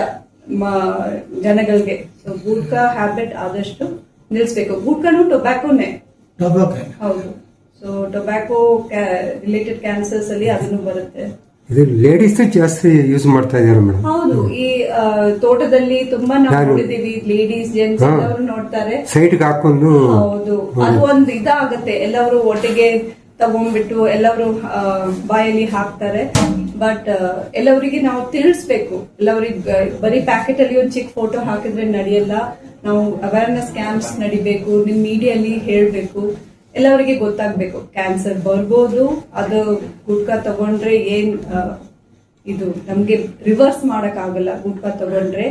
ಜನಗಳಿಗೆ. ಸೊ ಗುಟ್ಕಾ ಹ್ಯಾಬಿಟ್ ಆದಷ್ಟು ನಿಲ್ಲಿಸ್ಬೇಕು. ಗುಟ್ಕಾನು ಟೊಬ್ಯಾಕೋನೇ. ಹೌದು. ಸೊ ಟೊಬ್ಯಾಕೋ ರಿಲೇಟೆಡ್ ಕ್ಯಾನ್ಸರ್ಸ್ ಅಲ್ಲಿ ಅದನ್ನು ಬರುತ್ತೆ. ಇದು ಲೇಡೀಸ್ ಜಾಸ್ತಿ ಯೂಸ್ ಮಾಡ್ತಾ ಇದ್ದಾರೆ ಮೇಡಮ್. ಹೌದು, ಈ ತೋಟದಲ್ಲಿ ತುಂಬಾ ನಾವು ನಾನು- ನೋಡಿದೀವಿ, ಲೇಡೀಸ್ ಜೆಂಟ್ಸ್ ಹಾ. ಎಲ್ಲರೂ ನೋಡ್ತಾರೆ. ಸೈಡ್ಗೆ ಹಾಕೊಂಡು ಹೌದು, ಅದು ಒಂದು ಇದಾಗತ್ತೆ, ಎಲ್ಲವರು ಒಟ್ಟಿಗೆ ತಗೊಂಡ್ಬಿಟ್ಟು ಎಲ್ಲವರು ಬಾಯಲ್ಲಿ ಹಾಕ್ತಾರೆ. ಬಟ್ ಎಲ್ಲವರಿಗೆ ನಾವು ತಿಳಿಸ್ಬೇಕು, ಎಲ್ಲರಿಗೆ ಬರೀ ಪ್ಯಾಕೆಟ್ ಅಲ್ಲಿ ಒಂದು ಚಿಕ್ಕ ಫೋಟೋ ಹಾಕಿದ್ರೆ ನಡೆಯಲ್ಲ. ನಾವು ಅವೇರ್ನೆಸ್ ಕ್ಯಾಂಪ್ಸ್ ನಡಿಬೇಕು, ನಿಮ್ ಮೀಡಿಯಲ್ಲಿ ಹೇಳ್ಬೇಕು, ಎಲ್ಲವರಿಗೆ ಗೊತ್ತಾಗ್ಬೇಕು ಕ್ಯಾನ್ಸರ್ ಬರ್ಬೋದು, ಅದು ಗುಟ್ಕಾ ತಗೊಂಡ್ರೆ ಏನ್ ಇದು ನಮ್ಗೆ ರಿವರ್ಸ್ ಮಾಡಕ್ ಆಗಲ್ಲ. ಗುಟ್ಕಾ ತಗೊಂಡ್ರೆ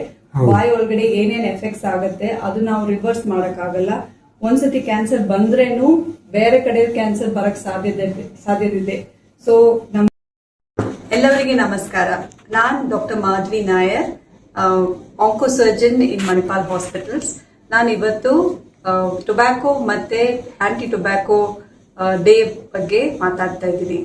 ಬಾಯಿ ಒಳಗಡೆ ಏನೇನ್ ಎಫೆಕ್ಟ್ಸ್ ಆಗತ್ತೆ ಅದು ನಾವು ರಿವರ್ಸ್ ಮಾಡಕ್ ಆಗಲ್ಲ. ಒಂದ್ಸತಿ ಕ್ಯಾನ್ಸರ್ ಬಂದ್ರೇನು ಬೇರೆ ಕಡೆ ಕ್ಯಾನ್ಸರ್ ಬರಕ್ ಸಾಧ್ಯತೆ ಇದೆ. ಸೊ ಎಲ್ಲರಿಗೆ ನಮಸ್ಕಾರ. ನಾನ್ ಡಾಕ್ಟರ್ ಮಾಧವಿ ನಾಯರ್, ಆಂಕೋಸರ್ಜನ್ ಇನ್ ಮಣಿಪಾಲ್ ಹಾಸ್ಪಿಟಲ್ಸ್. ನಾನು ಇವತ್ತು ಟೊಬ್ಯಾಕೋ ಮತ್ತೆ ಆಂಟಿ ಟೊಬ್ಯಾಕೋ ಡೇ ಬಗ್ಗೆ ಮಾತಾಡ್ತಾ ಇದ್ದೀನಿ.